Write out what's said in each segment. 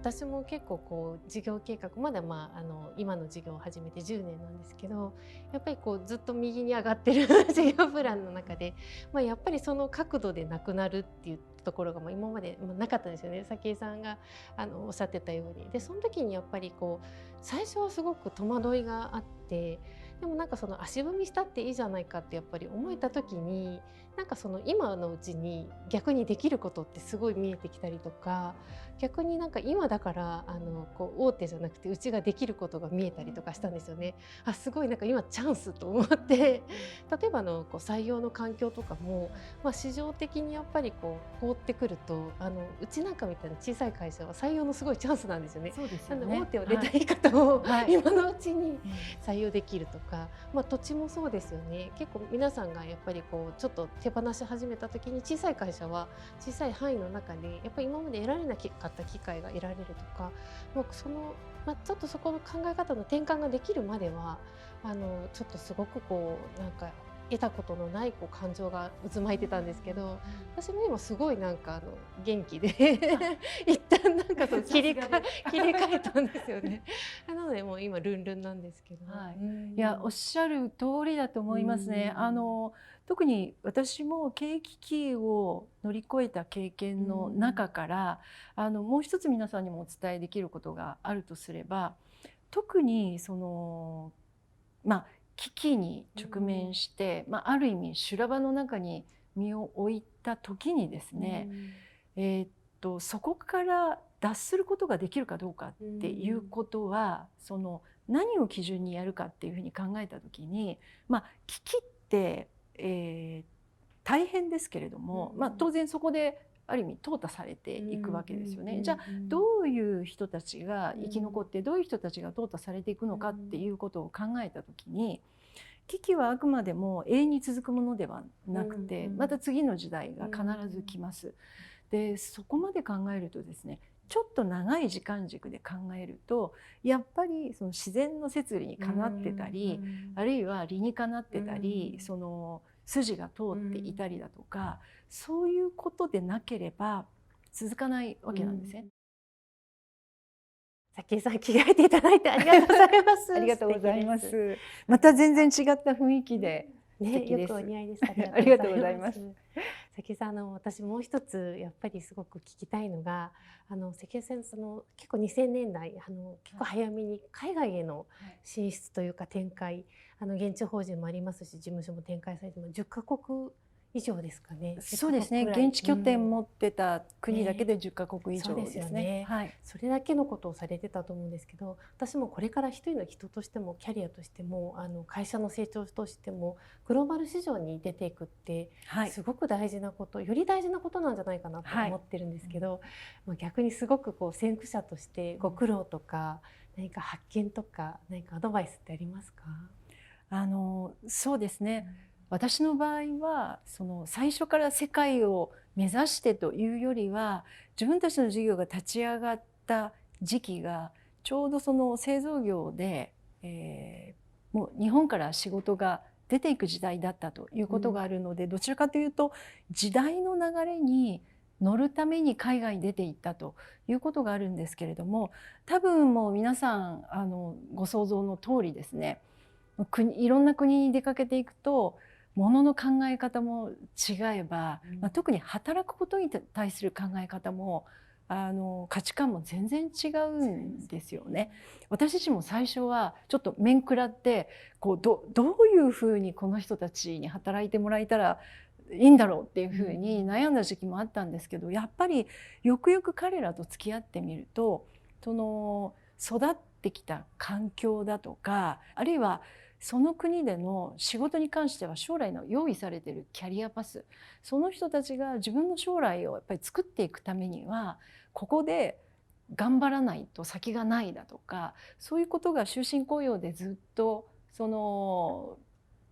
私も結構こう事業計画まだ今の事業を始めて10年なんですけど、やっぱりこうずっと右に上がってる事業プランの中で、やっぱりその角度でなくなるっていうところが今までなかったんですよね。早紀江さんがおっしゃってたように。でその時にやっぱりこう最初はすごく戸惑いがあって、でもなんかその足踏みしたっていいじゃないかってやっぱり思えた時に、なんかその今のうちに逆にできることってすごい見えてきたりとか、逆になんか今だからこう大手じゃなくてうちができることが見えたりとかしたんですよね。すごいなんか今チャンスと思って例えばこう採用の環境とかも、市場的にやっぱりこう凍ってくるとうちなんかみたいな小さい会社は採用のすごいチャンスなんですよね。そうですよね。大手を出たい方を、はい今のうちに採用できるとか、土地もそうですよね。結構皆さんがやっぱりこうちょっと手放し始めた時に小さい会社は小さい範囲の中でやっぱり今まで得られなかった機会が得られるとか、もうその、ちょっとそこの考え方の転換ができるまではちょっとすごくこうなんか得たことのないこう感情が渦巻いてたんですけど、私も今すごいなんか元気で一旦なんか切り替えたんですよね。なのでもう今ルンルンなんですけど。いや、おっしゃる通りだと思いますね。特に私も経営危機を乗り越えた経験の中から、もう一つ皆さんにもお伝えできることがあるとすれば、特にその危機に直面して、ある意味修羅場の中に身を置いた時にですね、そこから脱することができるかどうかっていうことは、その何を基準にやるかっていうふうに考えた時に、危機って、大変ですけれども、当然そこである意味淘汰されていくわけですよね。じゃあどういう人たちが生き残って、どういう人たちが淘汰されていくのかっていうことを考えた時に、危機はあくまでも永遠に続くものではなくて、また次の時代が必ず来ます。でそこまで考えるとですね、ちょっと長い時間軸で考えると、やっぱりその自然の摂理にかなってたり、あるいは理にかなってたり、その筋が通っていたりだとか、そういうことでなければ続かないわけなんですね。早紀江さん着替えていただいてありがとうございます。ありがとうございます。また全然違った雰囲気で素敵です。よくお似合いです。ありがとうございます。早紀江さん、私もう一つやっぱりすごく聞きたいのが、早紀江さん結構2000年代結構早めに海外への進出というか展開、現地法人もありますし、事務所も展開されても10カ国以上ですかね。そうですね。現地拠点持ってた国だけで10カ国以上ですね。そうですよね。はい。それだけのことをされてたと思うんですけど、私もこれから一人の人としてもキャリアとしても会社の成長としてもグローバル市場に出ていくってすごく大事なこと、より大事なことなんじゃないかなと思ってるんですけど、逆にすごくこう先駆者としてご苦労とか何か発見とか何かアドバイスってありますか？そうですね。私の場合はその最初から世界を目指してというよりは、自分たちの事業が立ち上がった時期がちょうどその製造業で、もう日本から仕事が出ていく時代だったということがあるので、どちらかというと時代の流れに乗るために海外に出ていったということがあるんですけれども、多分もう皆さんご想像の通りですね、いろんな国に出かけていくと物の考え方も違えば、特に働くことに対する考え方も価値観も全然違うんですよね。私自身も最初はちょっと面食らってどういうふうにこの人たちに働いてもらえたらいいんだろうっていうふうに悩んだ時期もあったんですけど、やっぱりよくよく彼らと付き合ってみると、その育ってきた環境だとか、あるいはその国での仕事に関しては将来の用意されているキャリアパス、その人たちが自分の将来をやっぱり作っていくためにはここで頑張らないと先がないだとか、そういうことが終身雇用でずっと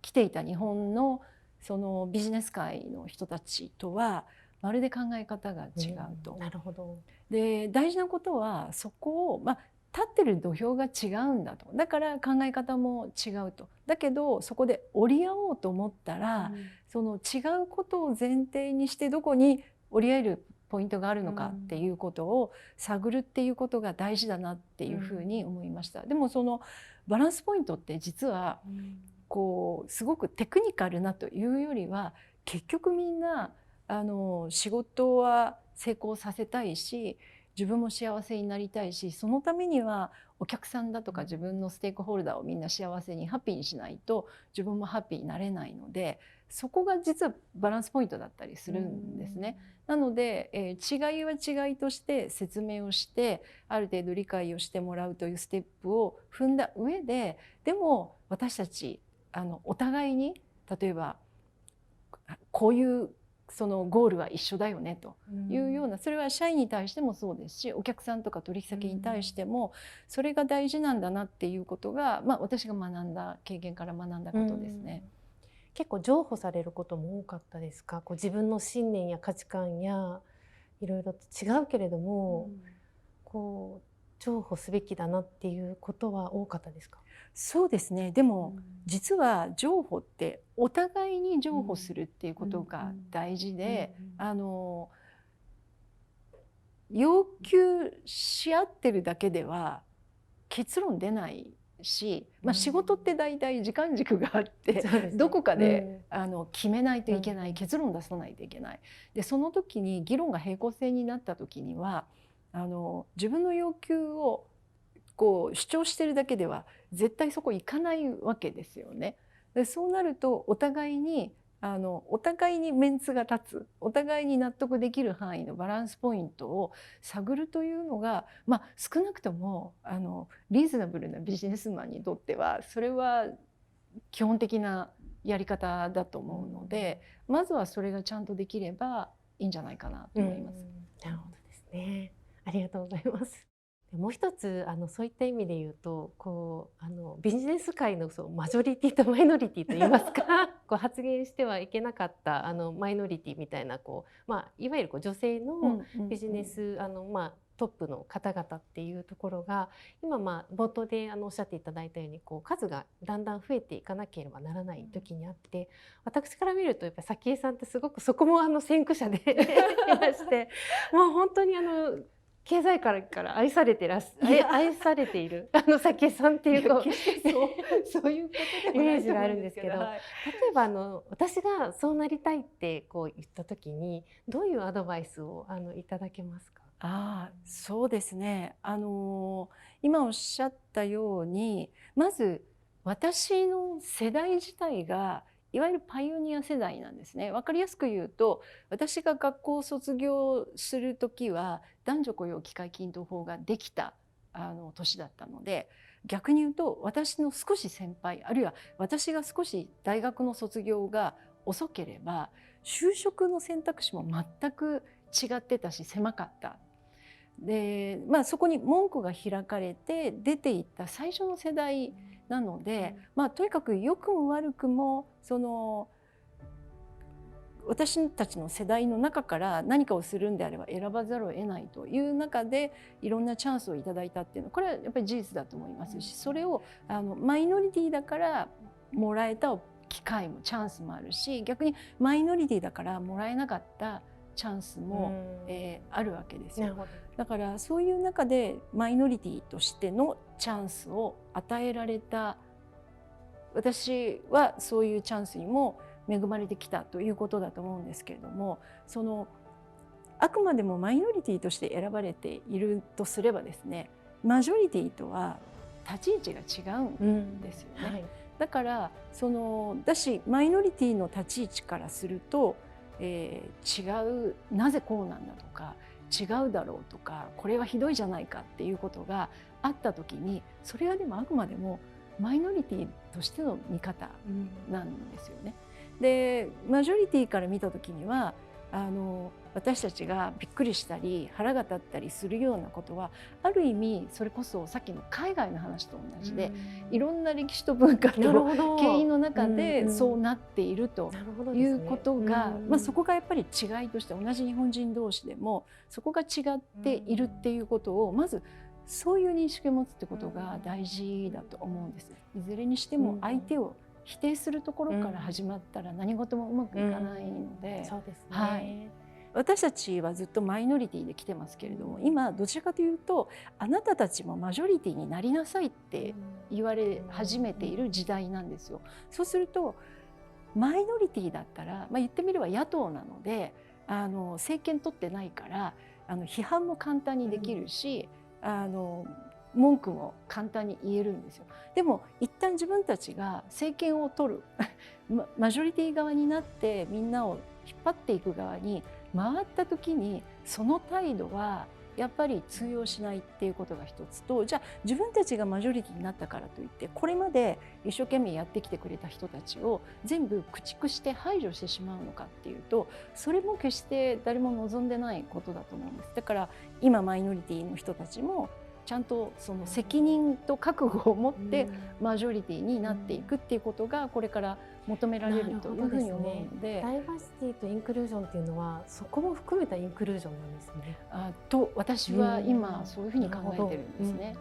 来ていた日本のそのビジネス界の人たちとはまるで考え方が違うと。なるほど。で大事なことはそこを立ってる土俵が違うんだと。だから考え方も違うと。だけどそこで折り合おうと思ったら、その違うことを前提にしてどこに折り合えるポイントがあるのかっていうことを探るっていうことが大事だなっていうふうに思いました。でもそのバランスポイントって実はこうすごくテクニカルなというよりは、結局みんな仕事は成功させたいし、自分も幸せになりたいし、そのためにはお客さんだとか自分のステークホルダーをみんな幸せにハッピーにしないと自分もハッピーになれないので、そこが実はバランスポイントだったりするんですね。なので、違いは違いとして説明をして、ある程度理解をしてもらうというステップを踏んだ上で、でも私たちお互いに、例えばこういうそのゴールは一緒だよねというような、それは社員に対してもそうですし、お客さんとか取引先に対してもそれが大事なんだなっていうことが、私が学んだ経験から学んだことですね。結構譲歩されることも多かったですか？こう自分の信念や価値観やいろいろと違うけれども、こう譲歩すべきだなっていうことは多かったですか？そうですね。でも、実は譲歩ってお互いに譲歩するっていうことが大事で、要求し合ってるだけでは結論出ないし、仕事って大体時間軸があって、どこかで決めないといけない、結論出さないといけない。でその時に議論が平行線になった時には自分の要求をこう主張してるだけでは絶対そこ行かないわけですよね。でそうなるとお互いにメンツが立つ、お互いに納得できる範囲のバランスポイントを探るというのが、少なくともリーズナブルなビジネスマンにとってはそれは基本的なやり方だと思うので、まずはそれがちゃんとできればいいんじゃないかなと思います。なるほどですね。ありがとうございます。もう一つそういった意味で言うと、こうビジネス界のマジョリティとマイノリティといいますかこう発言してはいけなかったマイノリティみたいないわゆる女性のビジネストップの方々っていうところが今冒頭でおっしゃっていただいたように数がだんだん増えていかなければならない時にあって、私から見るとやっぱり早紀江さんってすごくそこも先駆者でいらしてもう本当に経済界から愛されている早紀江さんっていうそういうことでイメージがあるんですけど、例えば私がそうなりたいって言った時にどういうアドバイスをいただけますか？そうですね。今おっしゃったように、まず私の世代自体がいわゆるパイオニア世代なんですね。わかりやすく言うと、私が学校を卒業する時は男女雇用機会均等法ができた年だったので、逆に言うと私の少し先輩、あるいは私が少し大学の卒業が遅ければ就職の選択肢も全く違ってたし狭かった。でそこに門戸が開かれて出ていった最初の世代なので、とにかく良くも悪くも私たちの世代の中から何かをするんであれば選ばざるを得ないという中でいろんなチャンスをいただいたっていうのはこれはやっぱり事実だと思いますし、それをマイノリティだからもらえた機会もチャンスもあるし、逆にマイノリティだからもらえなかったチャンスも、あるわけですよ。だからそういう中でマイノリティとしてのチャンスを与えられた私はそういうチャンスにも恵まれてきたということだと思うんですけれども、あくまでもマイノリティとして選ばれているとすればですね、マジョリティとは立ち位置が違うんですよね。だからだしマイノリティの立ち位置からすると、違う、なぜこうなんだとか違うだろうとかこれはひどいじゃないかっていうことがあった時に、それはでもあくまでもマイノリティとしての見方なんですよね。でマジョリティから見た時には私たちがびっくりしたり腹が立ったりするようなことはある意味それこそさっきの海外の話と同じで、いろんな歴史と文化と経緯の中でそうなっているということが、そこがやっぱり違いとして同じ日本人同士でもそこが違っているっていうことをまずそういう認識を持つってことが大事だと思うんです。いずれにしても相手を否定するところから始まったら何事もうまくいかないので。そうですね。私たちはずっとマイノリティで来てますけれども、今どちらかというとあなたたちもマジョリティになりなさいって言われ始めている時代なんですよ。そうするとマイノリティだったら、言ってみれば野党なので政権取ってないから批判も簡単にできるし、文句も簡単に言えるんですよ。でも一旦自分たちが政権を取るマジョリティ側になってみんなを引っ張っていく側に回った時にその態度はやっぱり通用しないっていうことが一つと、じゃあ自分たちがマジョリティになったからといってこれまで一生懸命やってきてくれた人たちを全部駆逐して排除してしまうのかっていうと、それも決して誰も望んでないことだと思うんです。だから今マイノリティの人たちもちゃんとその責任と覚悟を持ってマジョリティになっていくっていうことがこれから求められるというふうに思うので、ダイバーシティとインクルージョンっていうのはそこも含めたインクルージョンなんですね。と私は今そういうふうに考えてるんですね。